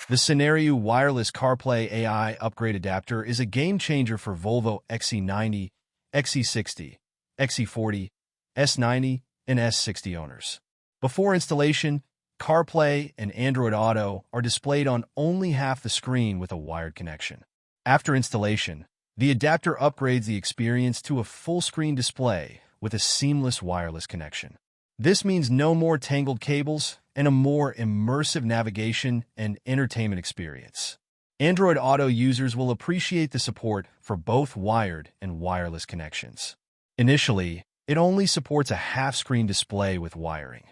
The Sinairyu wireless CarPlay AI upgrade adapter is a game-changer for Volvo XC90, XC60, XC40, S90, and S60 owners. Before installation, CarPlay and Android Auto are displayed on only half the screen with a wired connection. After installation, the adapter upgrades the experience to a full-screen display with a seamless wireless connection. This means no more tangled cables and a more immersive navigation and entertainment experience. Android Auto users will appreciate the support for both wired and wireless connections. Initially, it only supports a half-screen display with wiring.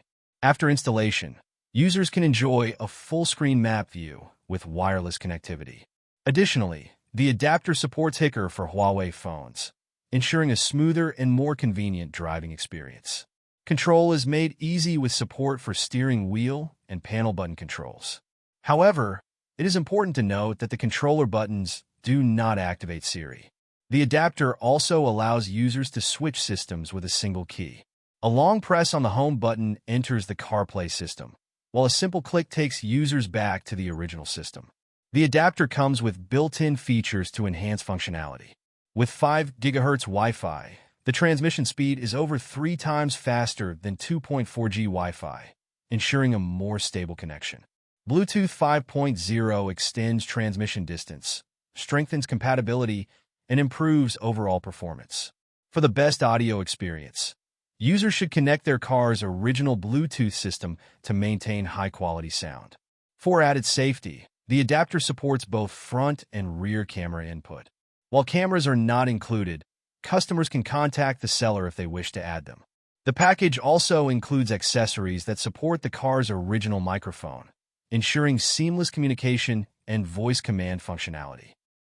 After installation, users can enjoy a full-screen map view with wireless connectivity. Additionally, the adapter supports Hicar for Huawei phones, ensuring a smoother and more convenient driving experience. Control is made easy with support for steering wheel and panel button controls. However, it is important to note that the controller buttons do not activate Siri. The adapter also allows users to switch systems with a single key. A long press on the home button enters the CarPlay system, while a simple click takes users back to the original system. The adapter comes with built-in features to enhance functionality. With 5 GHz Wi-Fi, the transmission speed is over 3 times faster than 2.4G Wi-Fi, ensuring a more stable connection. Bluetooth 5.0 extends transmission distance, strengthens compatibility, and improves overall performance. For the best audio experience, users should connect their car's original Bluetooth system to maintain high-quality sound. For added safety, the adapter supports both front and rear camera input. While cameras are not included, customers can contact the seller if they wish to add them. The package also includes accessories that support the car's original microphone, ensuring seamless communication and voice command functionality.